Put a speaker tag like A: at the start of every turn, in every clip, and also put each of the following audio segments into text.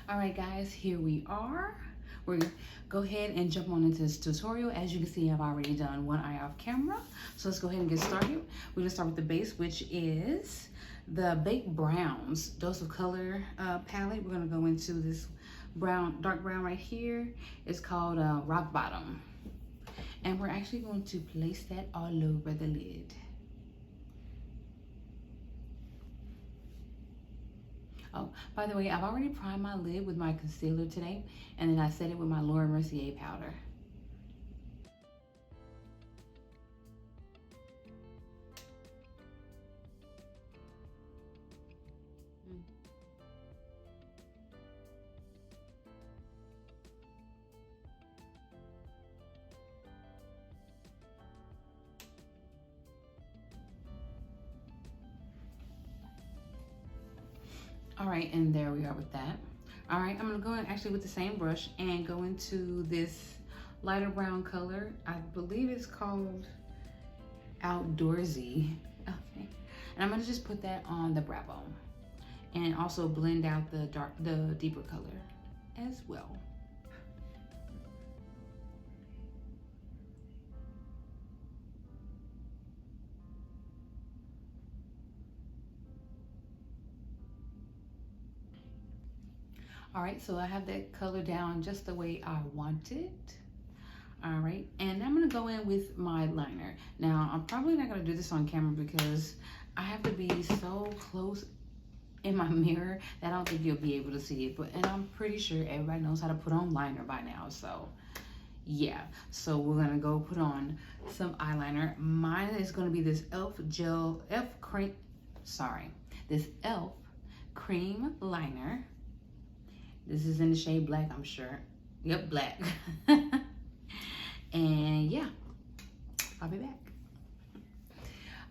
A: All right, guys, here we are. We're gonna go ahead and jump on into this tutorial. As you can see, I've already done one eye off camera. So let's go ahead and get started. We're gonna start with the base, which is the Baked Browns Dose of Color palette. We're gonna go into this brown, dark brown right here. It's called Rock Bottom. And we're actually going to place that all over the lid. Oh, by the way, I've already primed my lid with my concealer today, and then I set it with my Laura Mercier powder. All right, and there we are with that. All right, I'm gonna go in actually with the same brush and go into this lighter brown color. I believe it's called Outdoorsy. Okay, and I'm gonna just put that on the brow bone and also blend out the deeper color as well. All right, so I have that color down just the way I want it. All right, and I'm gonna go in with my liner. Now, I'm probably not gonna do this on camera because I have to be so close in my mirror that I don't think you'll be able to see it. And I'm pretty sure everybody knows how to put on liner by now, so yeah. So we're gonna go put on some eyeliner. Mine is gonna be this this e.l.f. cream liner. This is in the shade black, I'm sure. Yep, black. And yeah, I'll be back.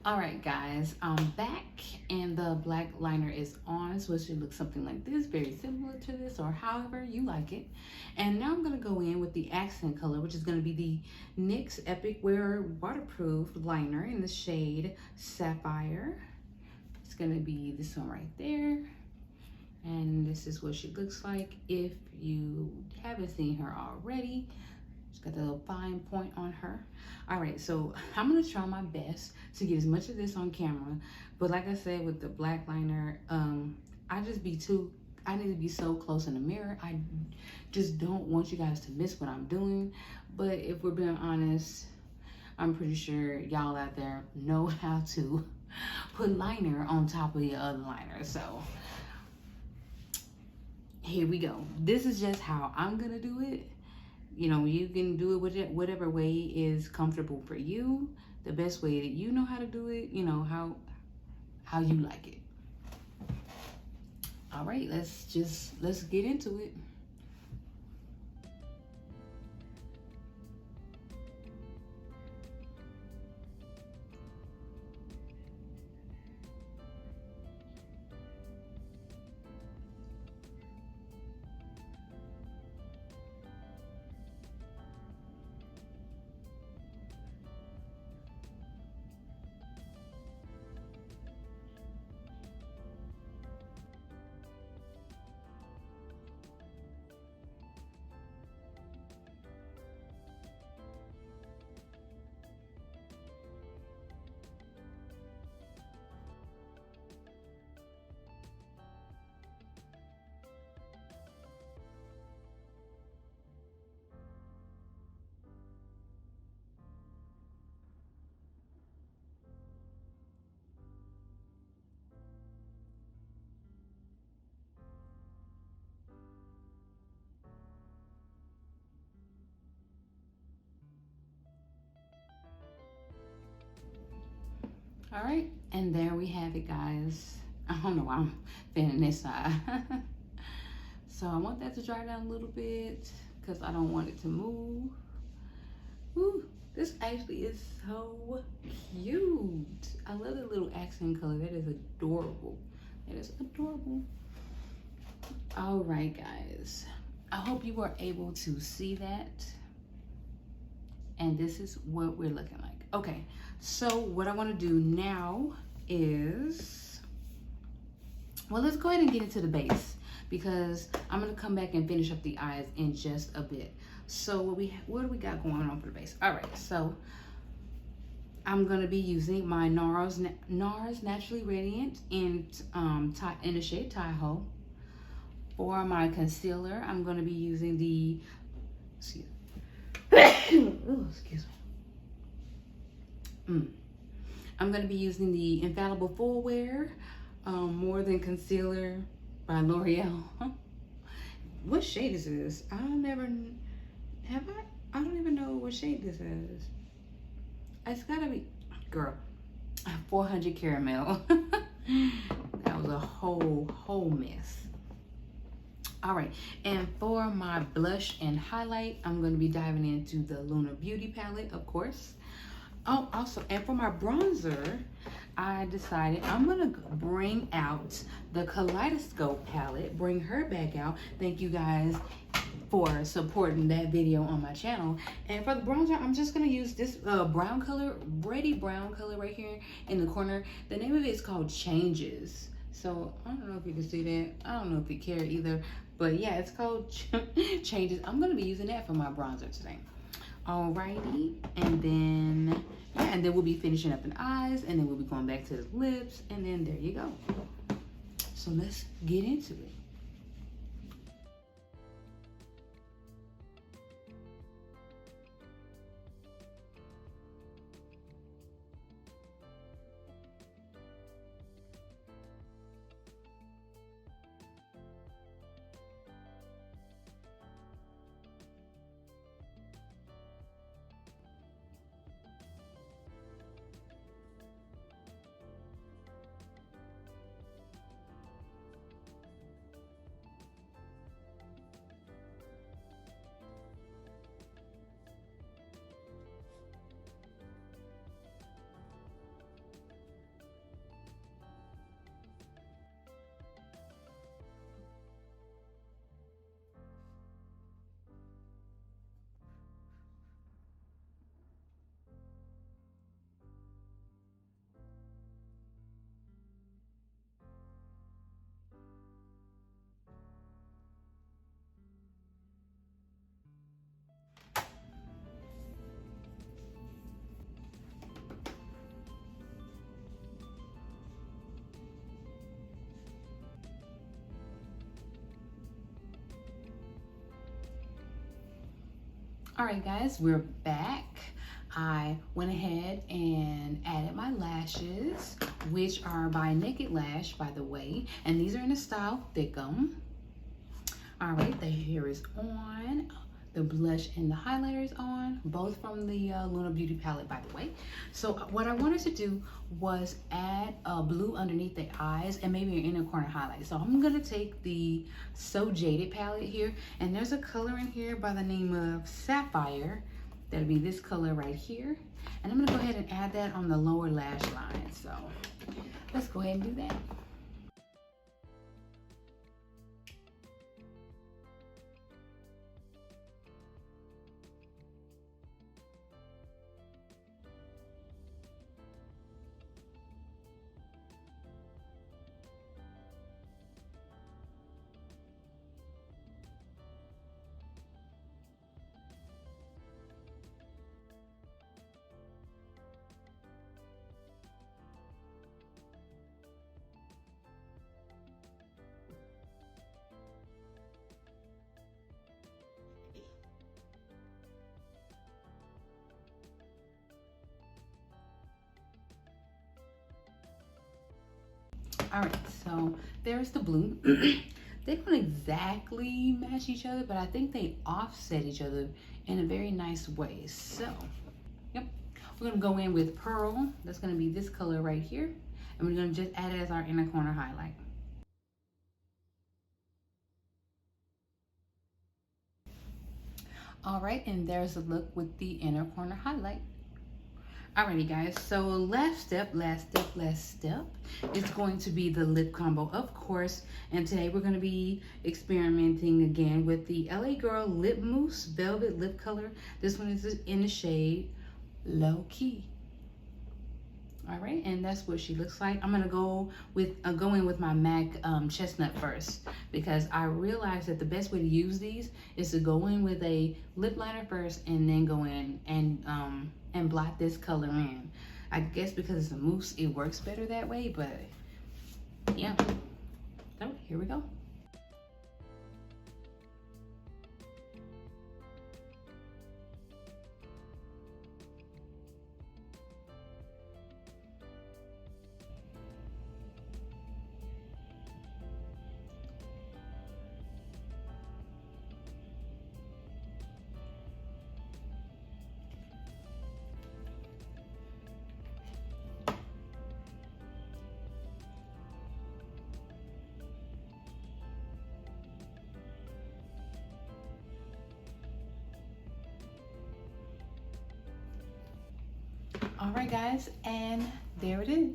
A: All right, guys, I'm back and the black liner is on, so it should look something like this, very similar to this or however you like it. And now I'm gonna go in with the accent color, which is gonna be the NYX Epic Wear Waterproof Liner in the shade Sapphire. It's gonna be this one right there. And this is what she looks like if you haven't seen her already. She's got the little fine point on her. All right, so I'm gonna try my best to get as much of this on camera. But like I said, with the black liner, I need to be so close in the mirror. I just don't want you guys to miss what I'm doing. But if we're being honest, I'm pretty sure y'all out there know how to put liner on top of your other liner. So here we go. This is just how I'm gonna do it. You know, you can do it whatever way is comfortable for you, the best way that you know how to do it, you know, how you like it. All right, let's get into it. All right, and there we have it, guys. I don't know why I'm fanning this side. So I want that to dry down a little bit because I don't want it to move. Ooh, this actually is so cute. I love the little accent color. That is adorable. That is adorable. All right, guys. I hope you were able to see that. And this is what we're looking like. Okay, so what I want to do now is, well, let's go ahead and get into the base. because I'm gonna come back and finish up the eyes in just a bit. So what do we got going on for the base? All right, so I'm gonna be using my NARS Naturally Radiant in the shade Taiho. For my concealer, I'm gonna be using the excuse me. I'm gonna be using the Infallible Full Wear More Than Concealer by L'Oreal. What shade is this? I don't even know what shade this is. It's gotta be, girl, 400 Caramel. That was a whole mess. All right, and for my blush and highlight, I'm gonna be diving into the Luna Beauty palette, of course. Oh, also, and for my bronzer, I decided I'm gonna bring out the Kaleidoscope palette, bring her back out. Thank you guys for supporting that video on my channel. And for the bronzer, I'm just gonna use this brown color, Ready Brown color right here in the corner. The name of it is called Changes. So I don't know if you can see that. I don't know if you care either, but yeah, it's called Changes. I'm gonna be using that for my bronzer today. Alrighty, and then we'll be finishing up in eyes, and then we'll be going back to the lips, and then there you go. So let's get into it. All right, guys, we're back. I went ahead and added my lashes, which are by Naked Lash, by the way, and these are in the style Thickum. All right, the hair is on, the blush and the highlighter is on, both from the Luna Beauty palette, by the way. So what I wanted to do was add a blue underneath the eyes and maybe an inner corner highlight. So I'm gonna take the So Jaded palette here, and there's a color in here by the name of Sapphire. That'll be this color right here. And I'm gonna go ahead and add that on the lower lash line. So let's go ahead and do that. All right, so there's the blue. They don't exactly match each other, but I think they offset each other in a very nice way. So, yep, we're gonna go in with Pearl. That's gonna be this color right here. And we're gonna just add it as our inner corner highlight. All right, and there's a look with the inner corner highlight. Alrighty guys, so last step is going to be the lip combo, of course. And today we're going to be experimenting again with the LA Girl Lip Mousse Velvet Lip Color. This one is in the shade Low Key. All right, and that's what she looks like. I'm gonna go in with my MAC chestnut first, because I realized that the best way to use these is to go in with a lip liner first and then go in and blot this color in. I guess because it's a mousse, it works better that way, but yeah. So here we go. All right, guys, and there it is.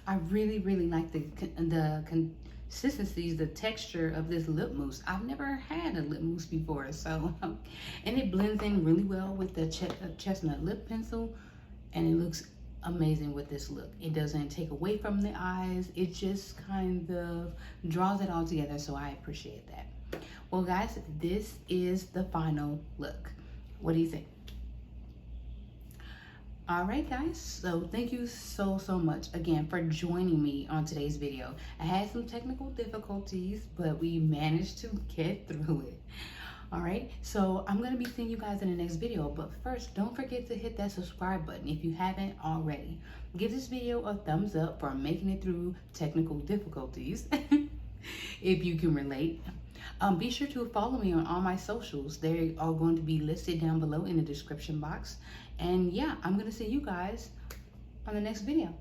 A: I really, really like the consistencies, the texture of this lip mousse. I've never had a lip mousse before, so and it blends in really well with the chestnut lip pencil, and it looks amazing with this look. It doesn't take away from the eyes. It just kind of draws it all together, so I appreciate that. Well, guys, this is the final look. What do you think? All right, guys, so thank you so much again for joining me on today's video. I had some technical difficulties, but we managed to get through it. All right, so I'm gonna be seeing you guys in the next video, but first, don't forget to hit that subscribe button if you haven't already. Give this video a thumbs up for making it through technical difficulties, if you can relate. Be sure to follow me on all my socials. They are going to be listed down below in the description box. And yeah, I'm going to see you guys on the next video.